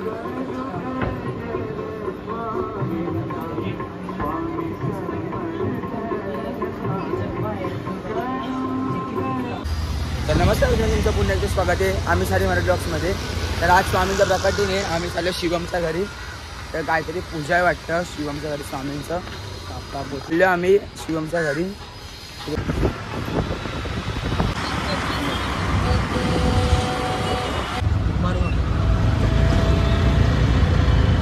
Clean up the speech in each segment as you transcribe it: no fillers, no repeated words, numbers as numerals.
तर नमस्कार तुमचं पुन्हा एकदा स्वागत आहे आम्ही सारी मराठी ब्लॉग्समध्ये. तर आज स्वामींचा प्रकट दिन आहे. आम्ही चाललो शिवमच्या घरी. तर काहीतरी पूजा आहे वाटतं शिवमच्या घरी स्वामींचं. आता पोचलो आम्ही शिवमच्या घरी.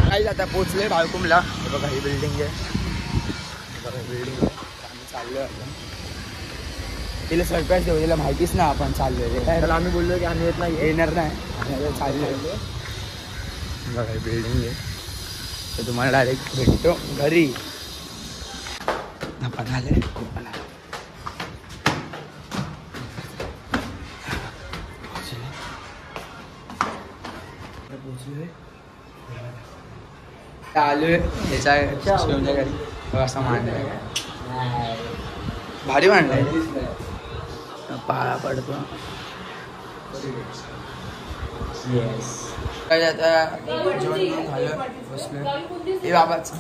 काही आता पोचलोय भाळकुमला. बघा ही बिल्डिंग आहे. बघा बिल्डिंग आहे. आम्ही चाललोय आता. तिला सरप्राईज देऊ. तिला माहितीच ना आपण चाललोय. त्याला आम्ही बोललो की आम्ही येत नाही येणार नाही चाललोय. बघा बिल्डिंग आहे. तर तुम्हाला डायरेक्ट भेटतो घरी. आपण आले आलोय त्याच्या शिवमच्या घरी. असं मांडलंय भारी मांडलंय. पाळा पडतो. काय आता जेवण झालं बसलोय. हे बाबाच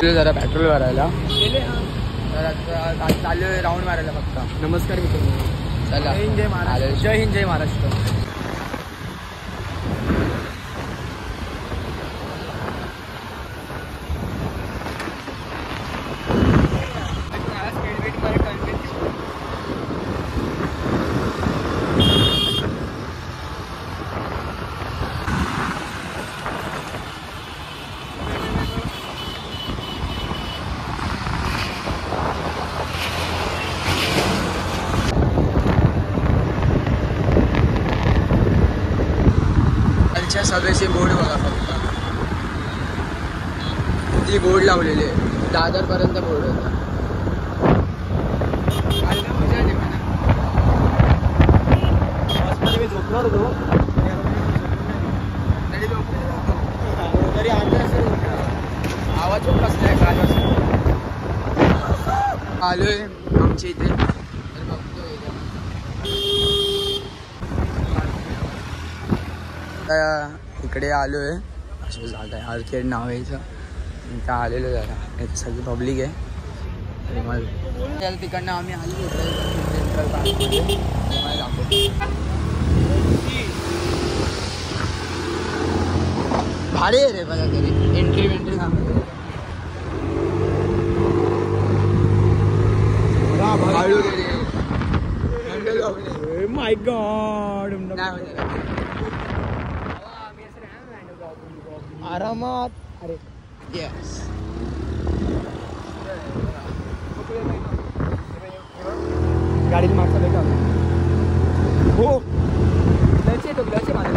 जरा पेट्रोल भरायला. तर आता चालू राऊंड मारायला फक्त. नमस्कार मित्रांनो. चला जय हिंद जय महाराष्ट्र. जय हिंद जय महाराष्ट्र. सगळ्याचे बोर्ड बघा फक्त. ती बोर्ड लावलेले 10,000 पर्यंत बोर्ड होता. झोपणार होतो तरी आवाज खूप कसलाय काल आलोय आमच्या इथे. तर बघतो इकडे आलोय. असं जागा आहे आर्केड नाव आहे याचं. इथं आलेलो जरा. इथे सगळी पब्लिक आहे. मला तिकडनं आम्ही आलो भारी आहे रे. बघा तरी एंट्री वेंट्री सांगतो. माय गॉड आरामात. अरे येस गाडीत मागचा बेटा हो क्लच येतो. क्लच आहे माझ्या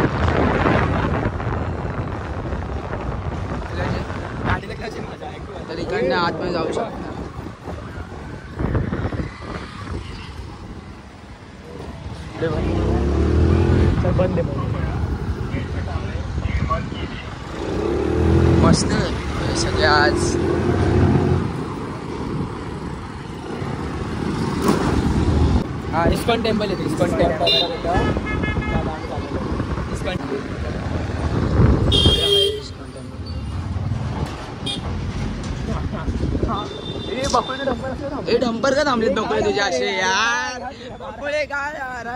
गाडीला. क्लच आहे माझ्या. तर इकडनं आतमध्ये जाऊ शकता. बंद आहे मस्त सगळे आज. हा इस्कॉन टेम्पल येते. इस्कॉन टेम्पल हे डंपर का थांबलेत बकुळे तुझे असे यार. बकुळे काय यार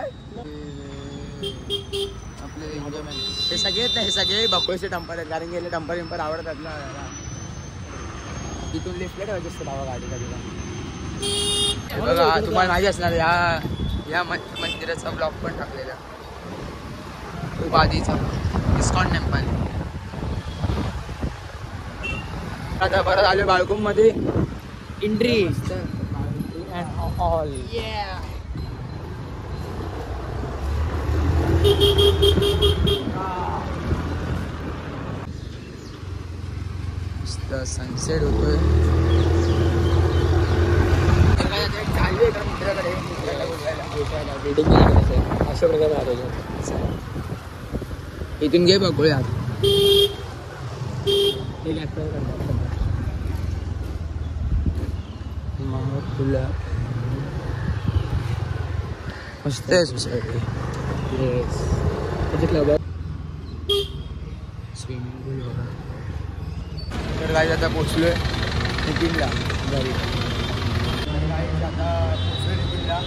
आपले हे सगळे आहेत ना. हे सगळे बकुळेचे डंपर आहेत. कारण गेले डंपर विंपर आवडतात ना. तिथून लिफ्टला ठेवायचे असतं बाबा गाडी कधी. बघा तुम्हाला माहिती असणार या मंदिराचा ब्लॉग पण टाकलेला खूप आधीचा. ISKCON temple. आता परत आलो बाळकुम मध्ये. एंट्री ऑल मस्त सनसेट होतोय. अशा प्रकारे इथून घे बघूया. मस्त आहे सोसायटी. स्विमिंग पूल बघा. तर काय आता पोचलोय नितीनला घरी. आता पोचलोय नितीनला.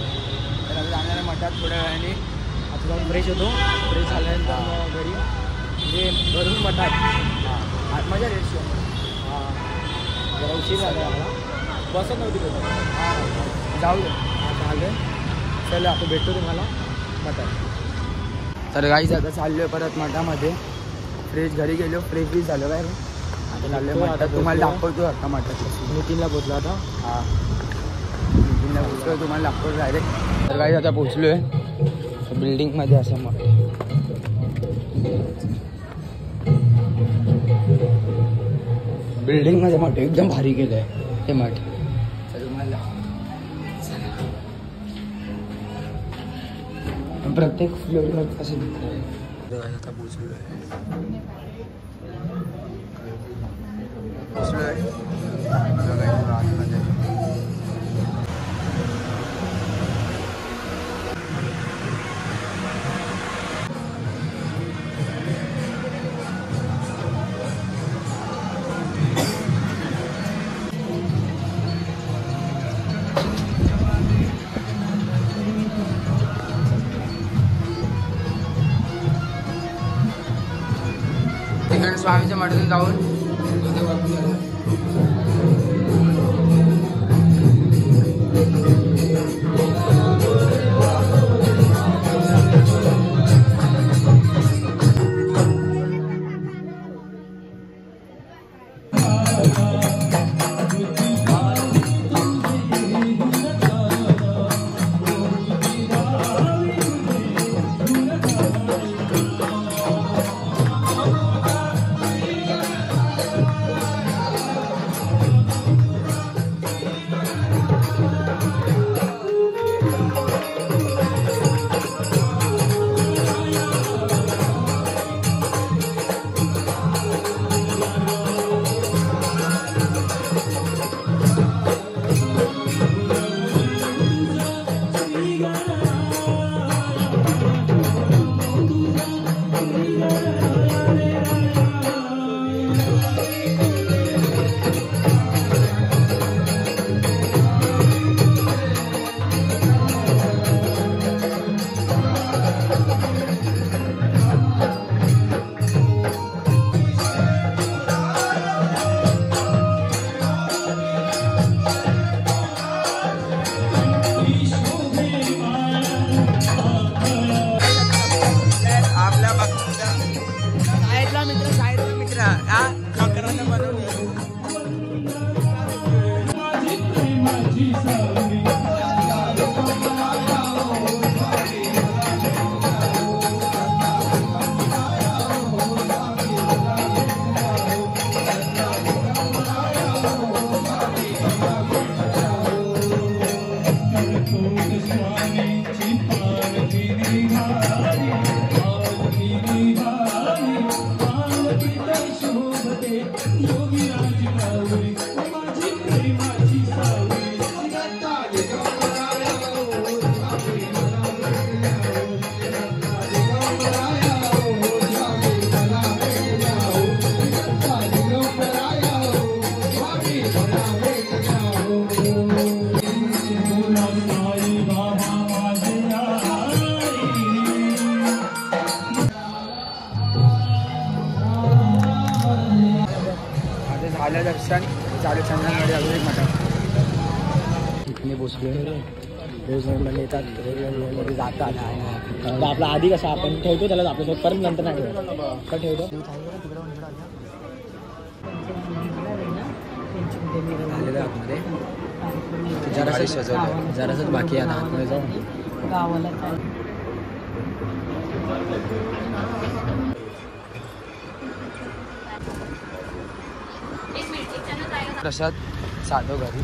तर आता जाणार आहे मठात थोड्या वेळाने. आता जाऊन फ्रेश होतो. फ्रेश झाल्यानंतर घरी म्हणजे घरून मठात. हां मजा रेस्ट. हां जरा उशीर झाला आम्हाला. बसत नव्हती तिथं. हां जाऊ दे. हां चालेल. चला आता भेटतो तुम्हाला मठात. तर गाईज आता चाललो आहे परत मठामध्ये. फ्रेश घरी गेलो. फ्रेश बी झालो काय आता चाललो आहे मठात. तुम्हाला दाखवतो आता मठात. नितीनला पोचलो आता. हां नितीनला पोचलो तुम्हाला दाखवतो डायरेक्ट. तर गाईज आता पोचलो आहे बिल्डिंगमध्ये असं मठ. बिल्डिंगमध्ये मठ एकदम भारी केलं आहे हे मठ. तर तुम्हाला प्रत्येक फ्लोअरवर असं दिसतं. आता पोचलो आहे आतमध्ये. तिकडे स्वामीच्या मठातून जाऊन झालं दर्शन. चालू चंदनवाडी अजून एक मठात इथे पोचलो. रोज मध्ये येतात मध्ये जातात. आपला आधी कसा आपण ठेवतो त्याला आपल्यासोबत परत नंतर नाही ठेवतो का ठेवतो. आलेलं आतमध्ये जरासच बाकी आहे आतमध्ये जाऊन गावाला. प्रसाद साधो घरी.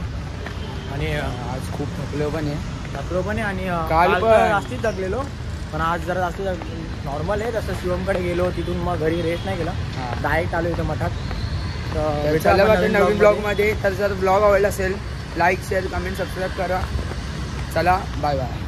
आणि आज खूप थकलो पण आहे आणि काल पण जास्तीच थकलेलो. पण आज जरा जास्त नॉर्मल आहे. जसं शिवमकडे गेलो तिथून मग घरी रेस्ट नाही केला. डायरेक्ट आलो इथं मठात. तर चला नवीन ब्लॉगमध्ये. तर जर ब्लॉग आवडला असेल लाईक शेअर कमेंट सबस्क्राईब करा. चला बाय बाय.